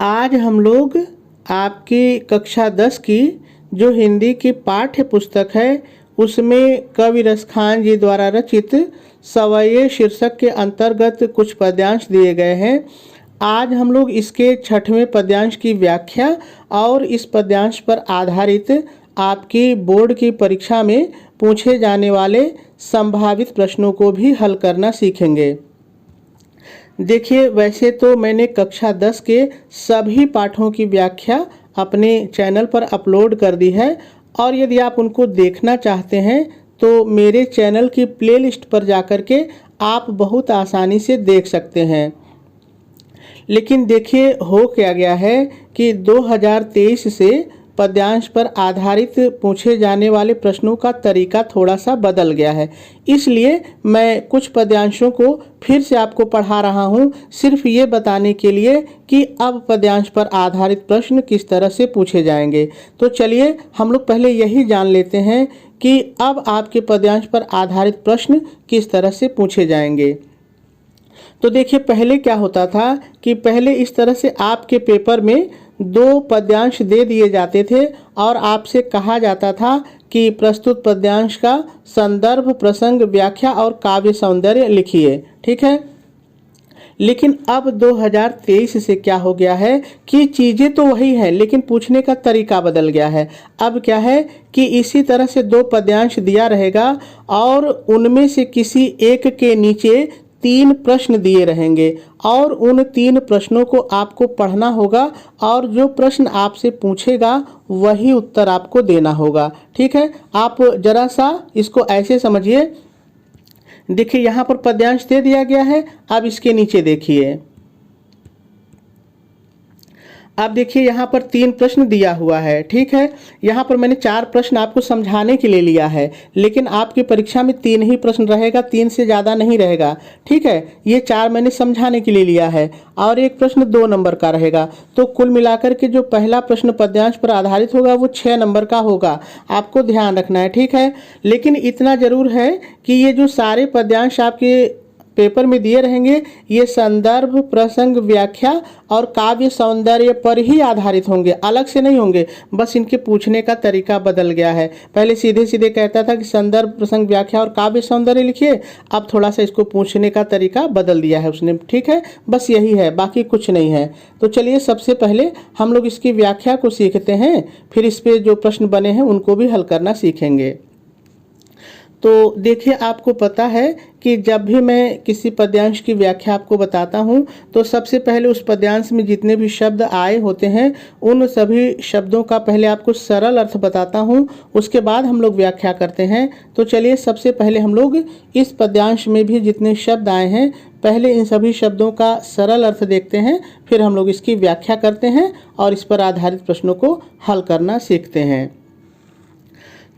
आज हम लोग आपकी कक्षा 10 की जो हिंदी की पाठ्य पुस्तक है उसमें कवि रसखान जी द्वारा रचित सवये शीर्षक के अंतर्गत कुछ पद्यांश दिए गए हैं। आज हम लोग इसके 6वें पद्यांश की व्याख्या और इस पद्यांश पर आधारित आपकी बोर्ड की परीक्षा में पूछे जाने वाले संभावित प्रश्नों को भी हल करना सीखेंगे। देखिए, वैसे तो मैंने कक्षा 10 के सभी पाठों की व्याख्या अपने चैनल पर अपलोड कर दी है और यदि आप उनको देखना चाहते हैं तो मेरे चैनल की प्लेलिस्ट पर जाकर के आप बहुत आसानी से देख सकते हैं। लेकिन देखिए, हो क्या गया है कि 2023 से पद्यांश पर आधारित पूछे जाने वाले प्रश्नों का तरीका थोड़ा सा बदल गया है, इसलिए मैं कुछ पद्यांशों को फिर से आपको पढ़ा रहा हूं, सिर्फ ये बताने के लिए कि अब पद्यांश पर आधारित प्रश्न किस तरह से पूछे जाएंगे। तो चलिए हम लोग पहले यही जान लेते हैं कि अब आपके पद्यांश पर आधारित प्रश्न किस तरह से पूछे जाएंगे। तो देखिए, पहले क्या होता था कि पहले इस तरह से आपके पेपर में 2 पद्यांश दे दिए जाते थे और आपसे कहा जाता था कि प्रस्तुत पद्यांश का संदर्भ, प्रसंग, व्याख्या और काव्य सौंदर्य लिखिए। ठीक है, लेकिन अब 2023 से क्या हो गया है कि चीज़ें तो वही है लेकिन पूछने का तरीका बदल गया है। अब क्या है कि इसी तरह से 2 पद्यांश दिया रहेगा और उनमें से किसी एक के नीचे 3 प्रश्न दिए रहेंगे और उन 3 प्रश्नों को आपको पढ़ना होगा और जो प्रश्न आपसे पूछेगा वही उत्तर आपको देना होगा। ठीक है, आप जरा सा इसको ऐसे समझिए। देखिए, यहाँ पर पद्यांश दे दिया गया है, अब इसके नीचे देखिए। अब देखिए, यहाँ पर 3 प्रश्न दिया हुआ है। ठीक है, यहाँ पर मैंने 4 प्रश्न आपको समझाने के लिए लिया है, लेकिन आपकी परीक्षा में 3 ही प्रश्न रहेगा, 3 से ज़्यादा नहीं रहेगा। ठीक है, ये 4 मैंने समझाने के लिए लिया है और एक प्रश्न 2 नंबर का रहेगा। तो कुल मिलाकर के जो पहला प्रश्न पद्यांश पर आधारित होगा वो 6 नंबर का होगा, आपको ध्यान रखना है। ठीक है, लेकिन इतना ज़रूर है कि ये जो सारे पद्यांश आपके पेपर में दिए रहेंगे ये संदर्भ, प्रसंग, व्याख्या और काव्य सौंदर्य पर ही आधारित होंगे, अलग से नहीं होंगे। बस इनके पूछने का तरीका बदल गया है। पहले सीधे सीधे कहता था कि संदर्भ, प्रसंग, व्याख्या और काव्य सौंदर्य लिखिए, अब थोड़ा सा इसको पूछने का तरीका बदल दिया है उसने। ठीक है, बस यही है, बाकी कुछ नहीं है। तो चलिए सबसे पहले हम लोग इसकी व्याख्या को सीखते हैं, फिर इस पर जो प्रश्न बने हैं उनको भी हल करना सीखेंगे। तो देखिए, आपको पता है कि जब भी मैं किसी पद्यांश की व्याख्या आपको बताता हूं तो सबसे पहले उस पद्यांश में जितने भी शब्द आए होते हैं उन सभी शब्दों का पहले आपको सरल अर्थ बताता हूं, उसके बाद हम लोग व्याख्या करते हैं। तो चलिए सबसे पहले हम लोग इस पद्यांश में भी जितने शब्द आए हैं पहले इन सभी शब्दों का सरल अर्थ देखते हैं, फिर हम लोग इसकी व्याख्या करते हैं और इस पर आधारित प्रश्नों को हल करना सीखते हैं।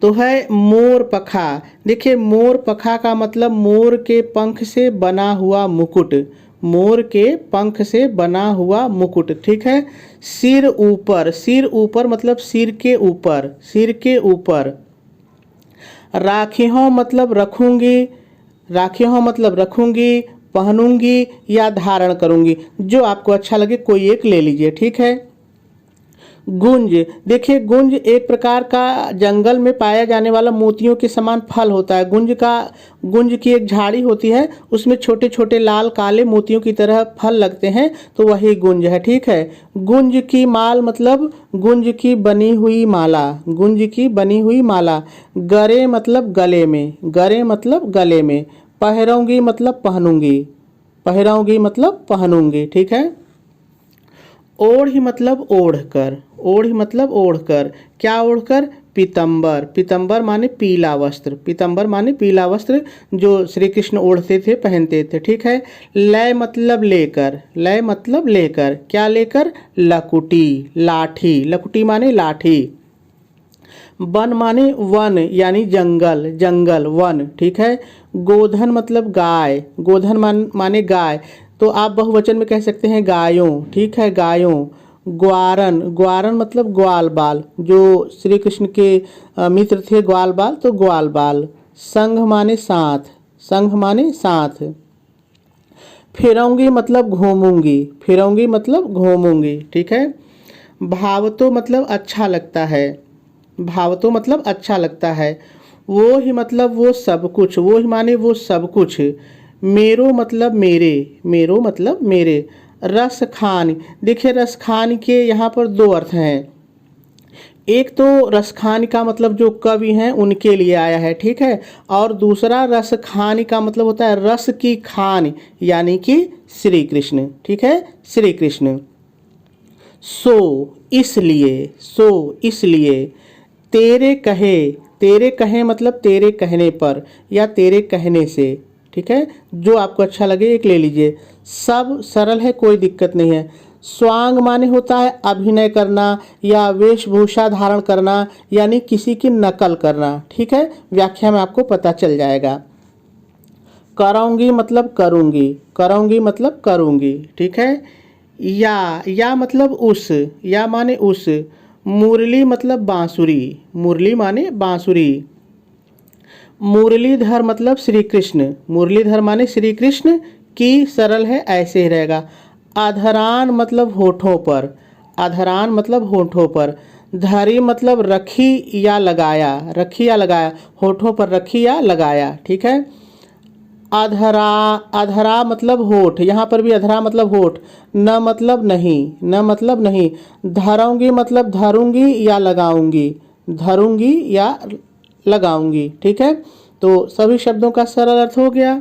तो है मोर पखा। देखिए, मोर पखा का मतलब मोर के पंख से बना हुआ मुकुट, मोर के पंख से बना हुआ मुकुट। ठीक है, सिर ऊपर, सिर ऊपर मतलब सिर के ऊपर, सिर के ऊपर। राखी हो मतलब रखूंगी, राखी हो मतलब रखूंगी, पहनूंगी या धारण करूंगी, जो आपको अच्छा लगे कोई एक ले लीजिए। ठीक है, गुंज। देखिए, गुंज एक प्रकार का जंगल में पाया जाने वाला मोतियों के समान फल होता है। गुंज की एक झाड़ी होती है, उसमें छोटे छोटे लाल काले मोतियों की तरह फल लगते हैं, तो वही गुंज है। ठीक है, गुंज की माल मतलब गुंज की बनी हुई माला, गुंज की बनी हुई माला। गरे मतलब गले में, गरे मतलब गले में। पहनूंगी मतलब पहनूंगी, पहनूंगी मतलब पहनूंगी। ठीक है, ओढ़ी मतलब ओढ़कर, ओढ़ी मतलब ओढ़कर। क्या ओढ़कर? पीतंबर, पीतंबर माने पीला वस्त्र, पीतंबर माने पीला वस्त्र जो श्री कृष्ण ओढ़ते थे, पहनते थे। ठीक है, लय मतलब लेकर, लय मतलब लेकर। क्या लेकर? लकुटी, लाठी, लकुटी माने लाठी। वन माने वन यानी जंगल, जंगल, वन। ठीक है, गोधन मतलब गाय, गोधन माने गाय, तो आप बहुवचन में कह सकते हैं गायों। ठीक है, गायों। ग्वारन, ग्वारन मतलब ग्वाल बाल, जो श्री कृष्ण के मित्र थे ग्वाल बाल, तो ग्वाल बाल। संघ माने साथ, संघ माने साथ। फिरौंगी मतलब घूमूंगी, फिरौंगी मतलब घूमूंगी, ठीक है। भाव तो मतलब अच्छा लगता है, भाव तो मतलब अच्छा लगता है। वो ही मतलब वो सब कुछ, वो ही माने वो सब कुछ। मेरो मतलब मेरे, मेरो मतलब मेरे। रस खान, देखिए रस खान के यहाँ पर दो अर्थ हैं। एक तो रस खान का मतलब जो कवि हैं उनके लिए आया है, ठीक है। और दूसरा रस खान का मतलब होता है रस की खान, यानी कि श्री कृष्ण, ठीक है, श्री कृष्ण। सो इसलिए, सो इसलिए, तेरे कहे, तेरे कहे मतलब तेरे कहने पर या तेरे कहने से, ठीक है। जो आपको अच्छा लगे एक ले लीजिए, सब सरल है, कोई दिक्कत नहीं है। स्वांग माने होता है अभिनय करना या वेशभूषा धारण करना, यानी किसी की नकल करना, ठीक है। व्याख्या में आपको पता चल जाएगा। कराऊंगी मतलब करूंगी, कराऊंगी मतलब करूंगी, ठीक है। या मतलब उस, या माने उस। मुरली मतलब बांसुरी, मुरली माने बांसुरी। मुरलीधर मतलब श्री कृष्ण, मुरलीधर माने श्री कृष्ण की, सरल है ऐसे ही रहेगा। अधरान मतलब होठों पर, अधरान मतलब होठों पर। धरी मतलब रखी या लगाया, रखी या लगाया, होठों पर रखी या लगाया, ठीक है। अधरा, अधरा मतलब होठ, यहाँ पर भी अधरा मतलब होठ। न मतलब नहीं, न मतलब नहीं। धरूंगी मतलब धरूंगी या लगाऊंगी, धरूंगी या लगाऊंगी, ठीक है। तो सभी शब्दों का सरल अर्थ हो गया।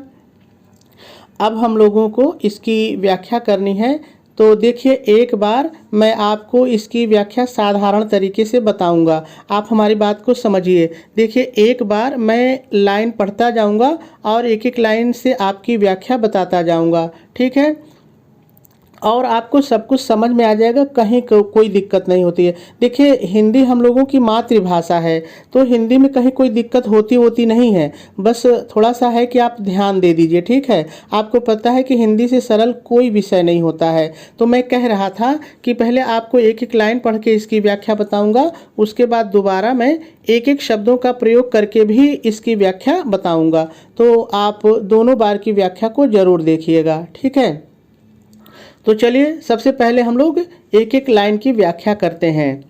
अब हम लोगों को इसकी व्याख्या करनी है। तो देखिए एक बार मैं आपको इसकी व्याख्या साधारण तरीके से बताऊंगा, आप हमारी बात को समझिए। देखिए एक बार मैं लाइन पढ़ता जाऊंगा और एक एक लाइन से आपकी व्याख्या बताता जाऊंगा, ठीक है। और आपको सब कुछ समझ में आ जाएगा, कहीं कोई दिक्कत नहीं होती है। देखिए हिंदी हम लोगों की मातृभाषा है, तो हिंदी में कहीं कोई दिक्कत होती नहीं है। बस थोड़ा सा है कि आप ध्यान दे दीजिए, ठीक है। आपको पता है कि हिंदी से सरल कोई विषय नहीं होता है। तो मैं कह रहा था कि पहले आपको एक एक लाइन पढ़ के इसकी व्याख्या बताऊँगा, उसके बाद दोबारा मैं एक एक शब्दों का प्रयोग करके भी इसकी व्याख्या बताऊँगा। तो आप दोनों बार की व्याख्या को ज़रूर देखिएगा, ठीक है। तो चलिए सबसे पहले हम लोग एक एक लाइन की व्याख्या करते हैं।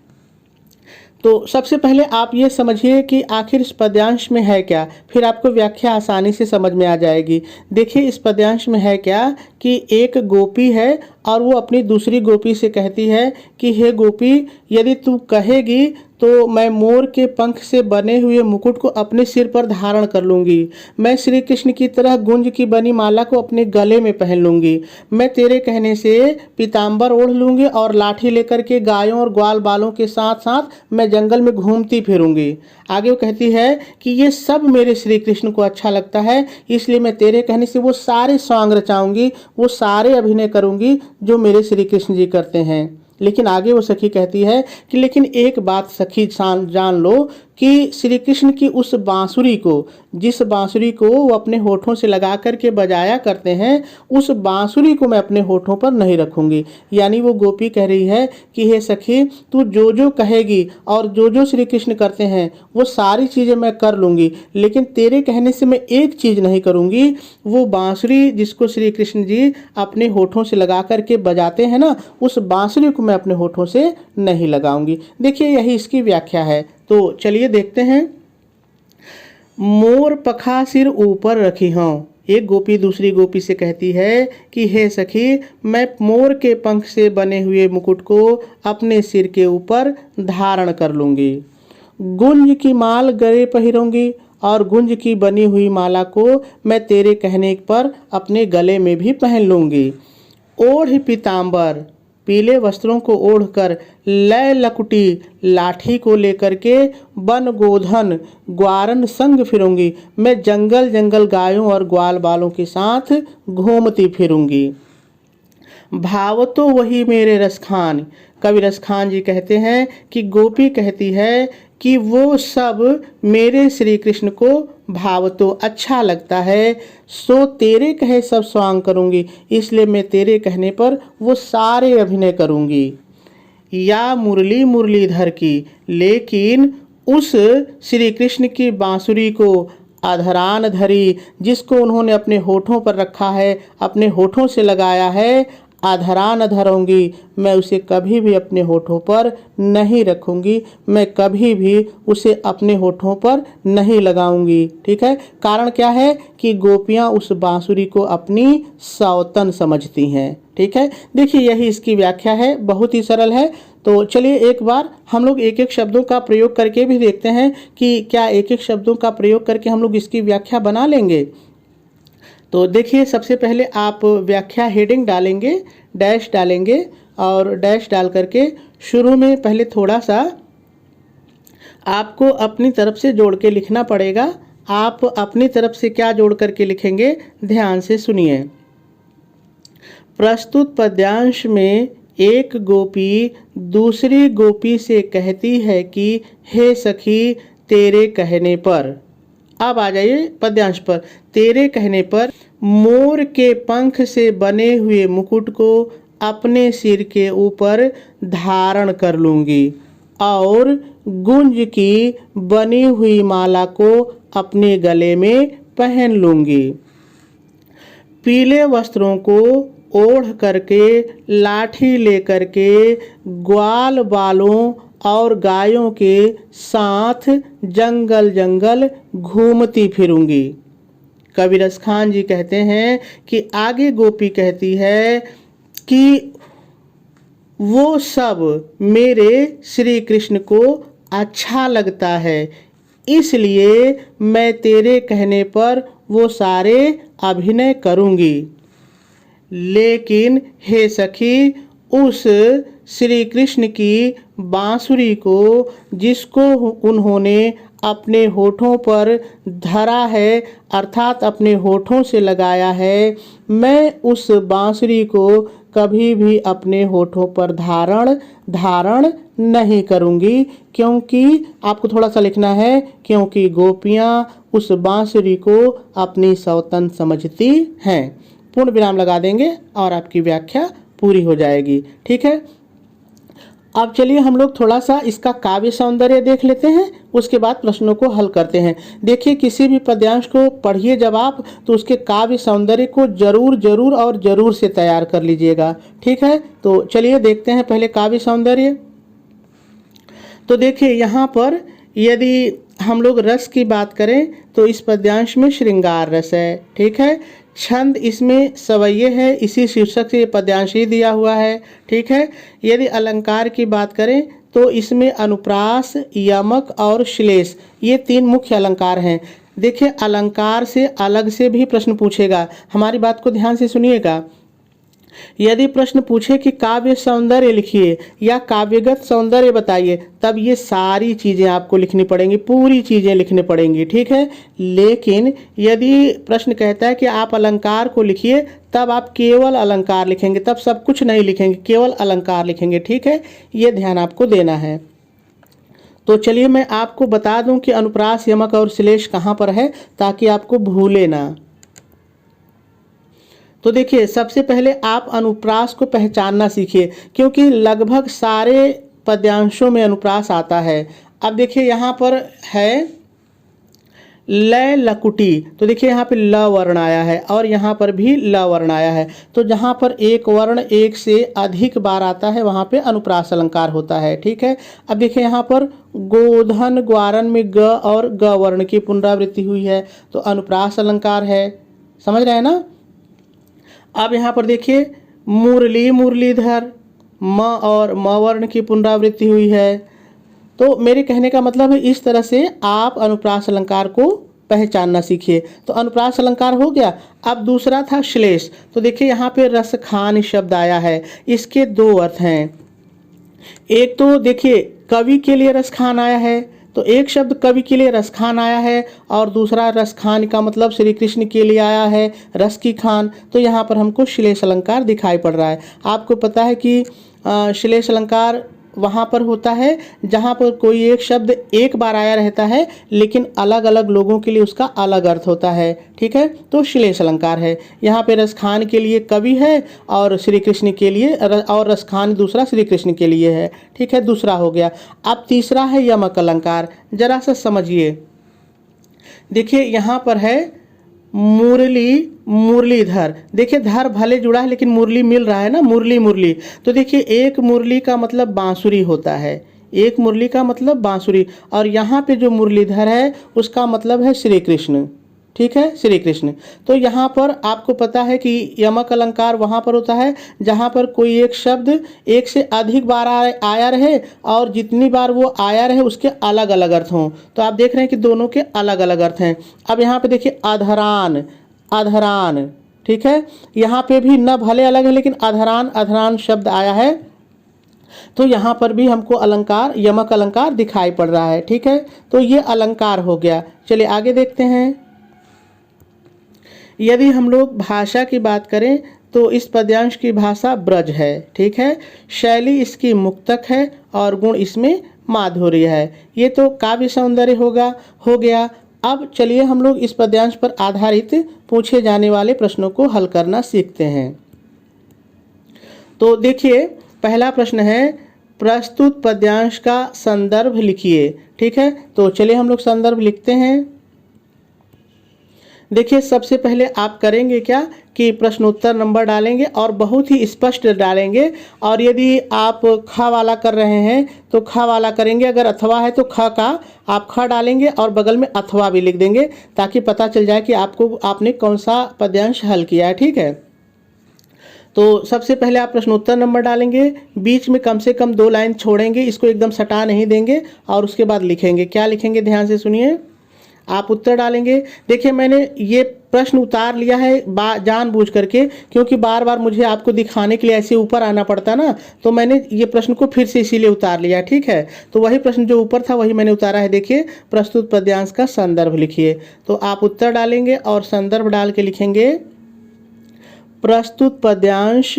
तो सबसे पहले आप ये समझिए कि आखिर इस पद्यांश में है क्या, फिर आपको व्याख्या आसानी से समझ में आ जाएगी। देखिए इस पद्यांश में है क्या कि एक गोपी है और वो अपनी दूसरी गोपी से कहती है कि हे गोपी, यदि तू कहेगी तो मैं मोर के पंख से बने हुए मुकुट को अपने सिर पर धारण कर लूँगी। मैं श्री कृष्ण की तरह गुंज की बनी माला को अपने गले में पहन लूँगी। मैं तेरे कहने से पीताम्बर ओढ़ लूँगी और लाठी लेकर के गायों और ग्वाल बालों के साथ साथ मैं जंगल में घूमती फिरूँगी। आगे वो कहती है कि ये सब मेरे श्री कृष्ण को अच्छा लगता है, इसलिए मैं तेरे कहने से वो सारे सॉन्ग रचाऊँगी, वो सारे अभिनय करूँगी जो मेरे श्री कृष्ण जी करते हैं। लेकिन आगे वो सखी कहती है कि लेकिन एक बात सखी जान लो कि श्री कृष्ण की उस बांसुरी को, जिस बांसुरी को वो अपने होठों से लगा करके बजाया करते हैं, उस बांसुरी को मैं अपने होठों पर नहीं रखूंगी। यानी वो गोपी कह रही है कि हे सखी, तू जो जो कहेगी और जो जो श्री कृष्ण करते हैं वो सारी चीज़ें मैं कर लूँगी, लेकिन तेरे कहने से मैं एक चीज़ नहीं करूँगी। वो बांसुरी जिसको श्री कृष्ण जी अपने होठों से लगा करके बजाते हैं ना, उस बांसुरी को मैं अपने होठों से नहीं लगाऊंगी। देखिए यही इसकी व्याख्या है। तो चलिए देखते हैं। मोर पखा सिर ऊपर रखी हूँ, एक गोपी दूसरी गोपी से कहती है कि हे सखी, मैं मोर के पंख से बने हुए मुकुट को अपने सिर के ऊपर धारण कर लूँगी। गुंज की माल गले पहिरूंगी और गुंज की बनी हुई माला को मैं तेरे कहने पर अपने गले में भी पहन लूँगी। ओढ़ पीताम्बर, पीले वस्त्रों को ओढ़कर लय लकुटी लाठी को लेकर के वन गोधन ग्वारन संग फिरूंगी। मैं जंगल जंगल गायों और ग्वाल बालों के साथ घूमती फिरूंगी। भाव तो वही मेरे रसखान, कवि रसखान जी कहते हैं कि गोपी कहती है कि वो सब मेरे श्री कृष्ण को भाव तो अच्छा लगता है, सो तेरे कहे सब स्वांग करूंगी, इसलिए मैं तेरे कहने पर वो सारे अभिनय करूंगी। या मुरली मुरलीधर की, लेकिन उस श्री कृष्ण की बांसुरी को अधरान धरी, जिसको उन्होंने अपने होठों पर रखा है, अपने होठों से लगाया है, अधरान धरूंगी, मैं उसे कभी भी अपने होठों पर नहीं रखूंगी, मैं कभी भी उसे अपने होठों पर नहीं लगाऊंगी। ठीक है, कारण क्या है कि गोपियां उस बांसुरी को अपनी सौतन समझती हैं। ठीक है, देखिए यही इसकी व्याख्या है, बहुत ही सरल है। तो चलिए एक बार हम लोग एक एक शब्दों का प्रयोग करके भी देखते हैं कि क्या एक एक शब्दों का प्रयोग करके हम लोग इसकी व्याख्या बना लेंगे। तो देखिए सबसे पहले आप व्याख्या हेडिंग डालेंगे, डैश डालेंगे और डैश डाल करके शुरू में पहले थोड़ा सा आपको अपनी तरफ से जोड़ के लिखना पड़ेगा। आप अपनी तरफ से क्या जोड़ करके लिखेंगे, ध्यान से सुनिए। प्रस्तुत पद्यांश में एक गोपी दूसरी गोपी से कहती है कि हे सखी तेरे कहने पर, अब आ जाइए पद्यांश पर। तेरे कहने पर मोर के पंख से बने हुए मुकुट को अपने सिर के ऊपर धारण कर लूंगी और गुंज की बनी हुई माला को अपने गले में पहन लूंगी। पीले वस्त्रों को ओढ़ करके लाठी लेकर के ग्वाल बालों और गायों के साथ जंगल जंगल घूमती फिरूंगी। कबीरस खान जी कहते हैं कि आगे गोपी कहती है कि वो सब मेरे श्री कृष्ण को अच्छा लगता है, इसलिए मैं तेरे कहने पर वो सारे अभिनय करूंगी। लेकिन हे सखी, उस श्री कृष्ण की बांसुरी को जिसको उन्होंने अपने होठों पर धरा है, अर्थात अपने होठों से लगाया है, मैं उस बांसुरी को कभी भी अपने होठों पर धारण नहीं करूंगी, क्योंकि आपको थोड़ा सा लिखना है, क्योंकि गोपियां उस बांसुरी को अपनी सौतन समझती हैं। पूर्ण विराम लगा देंगे और आपकी व्याख्या पूरी हो जाएगी। ठीक है, अब चलिए हम लोग थोड़ा सा इसका काव्य सौंदर्य देख लेते हैं, उसके बाद प्रश्नों को हल करते हैं। देखिए किसी भी पद्यांश को पढ़िए जब आप, तो उसके काव्य सौंदर्य को जरूर से तैयार कर लीजिएगा। ठीक है, तो चलिए देखते हैं पहले काव्य सौंदर्य। तो देखिए यहाँ पर यदि हम लोग रस की बात करें तो इस पद्यांश में श्रृंगार रस है। ठीक है, छंद इसमें सवैये है, इसी शीर्षक से ये पद्यांश ही दिया हुआ है। ठीक है, यदि अलंकार की बात करें तो इसमें अनुप्रास, यमक और श्लेष, ये तीन मुख्य अलंकार हैं। देखिए अलंकार से अलग से भी प्रश्न पूछेगा, हमारी बात को ध्यान से सुनिएगा। यदि प्रश्न पूछे कि काव्य सौंदर्य लिखिए या काव्यगत सौंदर्य बताइए, तब ये सारी चीज़ें आपको लिखनी पड़ेंगी, पूरी चीज़ें लिखनी पड़ेंगी। ठीक है, लेकिन यदि प्रश्न कहता है कि आप अलंकार को लिखिए, तब आप केवल अलंकार लिखेंगे, तब सब कुछ नहीं लिखेंगे, केवल अलंकार लिखेंगे। ठीक है, ये ध्यान आपको देना है। तो चलिए मैं आपको बता दूं कि अनुप्रास, यमक और श्लेष कहाँ पर है, ताकि आपको भूले ना। तो देखिए सबसे पहले आप अनुप्रास को पहचानना सीखिए, क्योंकि लगभग सारे पद्यांशों में अनुप्रास आता है। अब देखिए यहाँ पर है लय लकुटी, तो देखिए यहाँ पे ल वर्ण आया है और यहाँ पर भी ल वर्ण आया है। तो जहाँ पर एक वर्ण एक से अधिक बार आता है वहाँ पे अनुप्रास अलंकार होता है। ठीक है, अब देखिए यहाँ पर गोधन ग्वारन में ग और ग वर्ण की पुनरावृत्ति हुई है, तो अनुप्रास अलंकार है। समझ रहे हैं ना। अब यहाँ पर देखिए मुरली मुरलीधर, म और म वर्ण की पुनरावृत्ति हुई है। तो मेरे कहने का मतलब है इस तरह से आप अनुप्रास अलंकार को पहचानना सीखिए। तो अनुप्रास अलंकार हो गया। अब दूसरा था श्लेष। तो देखिए यहाँ पे रसखान शब्द आया है, इसके दो अर्थ हैं। एक तो देखिए कवि के लिए रसखान आया है, तो एक शब्द कवि के लिए रसखान आया है और दूसरा रसखान का मतलब श्री कृष्ण के लिए आया है रस की खान। तो यहाँ पर हमको श्लेष अलंकार दिखाई पड़ रहा है। आपको पता है कि श्लेष अलंकार वहाँ पर होता है जहाँ पर कोई एक शब्द एक बार आया रहता है, लेकिन अलग अलग लोगों के लिए उसका अलग अर्थ होता है। ठीक है, तो श्लेष अलंकार है। यहाँ पे रसखान के लिए कवि है और श्री कृष्ण के लिए, और रसखान दूसरा श्री कृष्ण के लिए है। ठीक है, दूसरा हो गया। अब तीसरा है यमक अलंकार। जरा सा समझिए, देखिए यहाँ पर है मुरली, मुरलीधर। देखिए धर भले जुड़ा है लेकिन मुरली मिल रहा है ना, मुरली मुरली। तो देखिए एक मुरली का मतलब बांसुरी होता है, एक मुरली का मतलब बांसुरी, और यहाँ पे जो मुरलीधर है उसका मतलब है श्री कृष्ण। ठीक है, श्री कृष्ण। तो यहाँ पर आपको पता है कि यमक अलंकार वहाँ पर होता है जहाँ पर कोई एक शब्द एक से अधिक बार आया रहे और जितनी बार वो आया रहे उसके अलग अलग अर्थ हों। तो आप देख रहे हैं कि दोनों के अलग अलग अर्थ हैं। अब यहाँ पे देखिए अधरान, अधरान। ठीक है, यहाँ पे भी न भले अलग है लेकिन अधरान, अधरान शब्द आया है। तो यहाँ पर भी हमको अलंकार, यमक अलंकार दिखाई पड़ रहा है। ठीक है, तो ये अलंकार हो गया। चलिए आगे देखते हैं। यदि हम लोग भाषा की बात करें तो इस पद्यांश की भाषा ब्रज है। ठीक है, शैली इसकी मुक्तक है और गुण इसमें माधुर्य है। ये तो काव्य सौंदर्य हो गया। अब चलिए हम लोग इस पद्यांश पर आधारित पूछे जाने वाले प्रश्नों को हल करना सीखते हैं। तो देखिए पहला प्रश्न है, प्रस्तुत पद्यांश का संदर्भ लिखिए। ठीक है, तो चलिए हम लोग संदर्भ लिखते हैं। देखिए सबसे पहले आप करेंगे क्या कि प्रश्नोत्तर नंबर डालेंगे और बहुत ही स्पष्ट डालेंगे, और यदि आप ख वाला कर रहे हैं तो ख वाला करेंगे, अगर अथवा है तो ख का आप ख डालेंगे और बगल में अथवा भी लिख देंगे ताकि पता चल जाए कि आपने कौन सा पद्यांश हल किया है। ठीक है, तो सबसे पहले आप प्रश्नोत्तर नंबर डालेंगे, बीच में कम से कम 2 लाइन छोड़ेंगे, इसको एकदम सटा नहीं देंगे, और उसके बाद लिखेंगे। क्या लिखेंगे ध्यान से सुनिए। आप उत्तर डालेंगे। देखिए मैंने ये प्रश्न उतार लिया है जानबूझ करके, क्योंकि बार बार मुझे आपको दिखाने के लिए ऐसे ऊपर आना पड़ता ना, तो मैंने ये प्रश्न को फिर से इसीलिए उतार लिया। ठीक है, तो वही प्रश्न जो ऊपर था वही मैंने उतारा है। देखिए प्रस्तुत पद्यांश का संदर्भ लिखिए। तो आप उत्तर डालेंगे और संदर्भ डाल के लिखेंगे, प्रस्तुत पद्यांश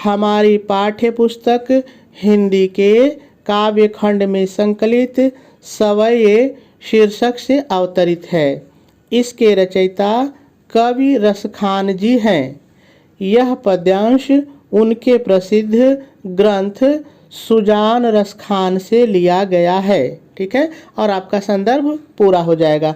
हमारी पाठ्य पुस्तक हिंदी के काव्य खंड में संकलित सवये शीर्षक से अवतरित है। इसके रचयिता कवि रसखान जी हैं। यह पद्यांश उनके प्रसिद्ध ग्रंथ सुजान रसखान से लिया गया है। ठीक है, और आपका संदर्भ पूरा हो जाएगा।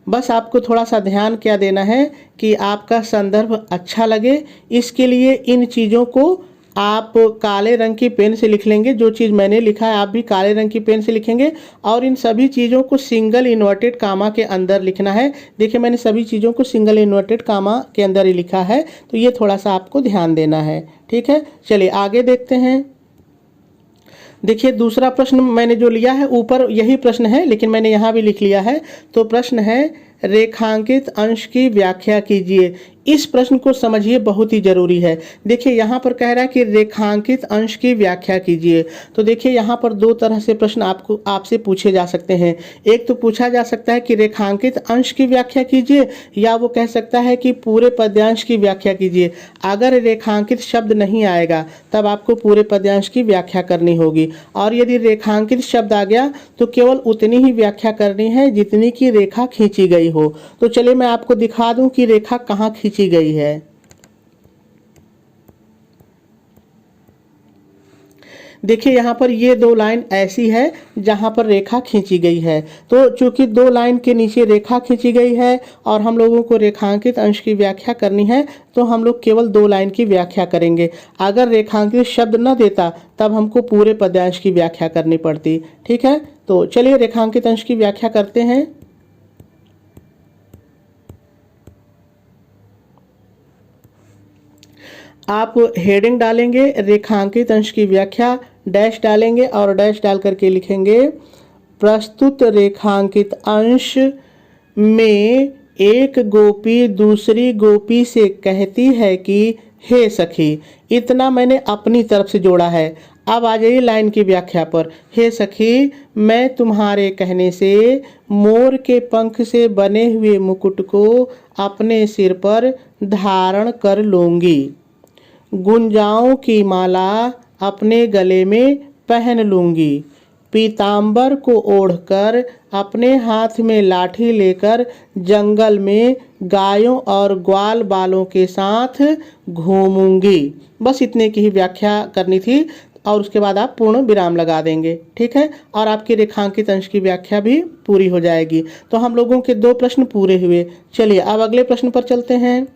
बस आपको थोड़ा सा ध्यान क्या देना है कि आपका संदर्भ अच्छा लगे, इसके लिए इन चीज़ों को आप काले रंग की पेन से लिख लेंगे। जो चीज़ मैंने लिखा है आप भी काले रंग की पेन से लिखेंगे, और इन सभी चीज़ों को सिंगल इन्वर्टेड कामा के अंदर लिखना है। देखिए मैंने सभी चीज़ों को सिंगल इन्वर्टेड कामा के अंदर ही लिखा है, तो ये थोड़ा सा आपको ध्यान देना है। ठीक है, चलिए आगे देखते हैं। देखिए दूसरा प्रश्न मैंने जो लिया है, ऊपर यही प्रश्न है लेकिन मैंने यहाँ भी लिख लिया है। तो प्रश्न है, रेखांकित अंश की व्याख्या कीजिए। इस प्रश्न को समझिए, बहुत ही जरूरी है। देखिए यहाँ पर कह रहा है कि रेखांकित अंश की व्याख्या कीजिए। तो देखिए यहाँ पर 2 तरह से प्रश्न आपसे पूछे जा सकते हैं। एक तो पूछा जा सकता है कि रेखांकित अंश की व्याख्या कीजिए, या वो कह सकता है कि पूरे पद्यांश की व्याख्या कीजिए। अगर रेखांकित शब्द नहीं आएगा तब आपको पूरे पद्यांश की व्याख्या करनी होगी, और यदि रेखांकित शब्द आ गया तो केवल उतनी ही व्याख्या करनी है जितनी की रेखा खींची गई हो। तो चलिए मैं आपको दिखा दूं कि रेखा कहाँ खींची गई है। देखिए यहाँ पर ये 2 लाइन ऐसी है जहाँ पर रेखा खींची गई है। तो चूंकि 2 लाइन के नीचे रेखा खींची गई है और हम लोगों को रेखांकित अंश की व्याख्या करनी है, तो हम लोग केवल 2 लाइन की व्याख्या करेंगे। अगर रेखांकित शब्द न देता तब हमको पूरे पद्यांश की व्याख्या करनी पड़ती। ठीक है, तो चलिए रेखांकित अंश की व्याख्या करते हैं। आप हेडिंग डालेंगे, रेखांकित अंश की व्याख्या, डैश डालेंगे और डैश डाल करके लिखेंगे, प्रस्तुत रेखांकित अंश में एक गोपी दूसरी गोपी से कहती है कि हे सखी। इतना मैंने अपनी तरफ से जोड़ा है। अब आ जाइए लाइन की व्याख्या पर। हे सखी, मैं तुम्हारे कहने से मोर के पंख से बने हुए मुकुट को अपने सिर पर धारण कर लूँगी, गुंजाओं की माला अपने गले में पहन लूँगी, पीताम्बर को ओढ़कर अपने हाथ में लाठी लेकर जंगल में गायों और ग्वाल बालों के साथ घूमूंगी। बस इतने की ही व्याख्या करनी थी। और उसके बाद आप पूर्ण विराम लगा देंगे, ठीक है। और आपके रेखांकित अंश की व्याख्या भी पूरी हो जाएगी। तो हम लोगों के 2 प्रश्न पूरे हुए। चलिए अब अगले प्रश्न पर चलते हैं।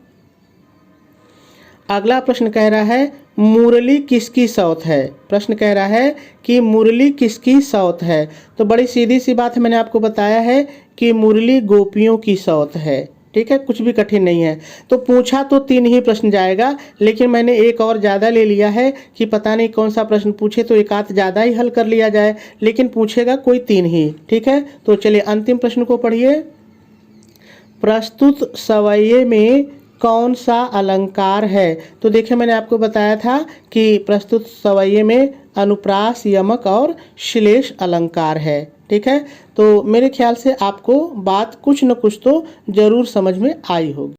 अगला प्रश्न कह रहा है मुरली किसकी सौत है। प्रश्न कह रहा है कि मुरली किसकी सौत है। तो बड़ी सीधी सी बात है, मैंने आपको बताया है कि मुरली गोपियों की सौत है, ठीक है, कुछ भी कठिन नहीं है। तो पूछा तो 3 ही प्रश्न जाएगा, लेकिन मैंने एक और ज़्यादा ले लिया है कि पता नहीं कौन सा प्रश्न पूछे तो एक आध ज़्यादा ही हल कर लिया जाए, लेकिन पूछेगा कोई 3 ही, ठीक है। तो चलिए अंतिम प्रश्न को पढ़िए। प्रस्तुत सवये में कौन सा अलंकार है। तो देखिए मैंने आपको बताया था कि प्रस्तुत सवये में अनुप्रास, यमक और श्लेष अलंकार है, ठीक है। तो मेरे ख्याल से आपको बात कुछ न कुछ तो जरूर समझ में आई होगी।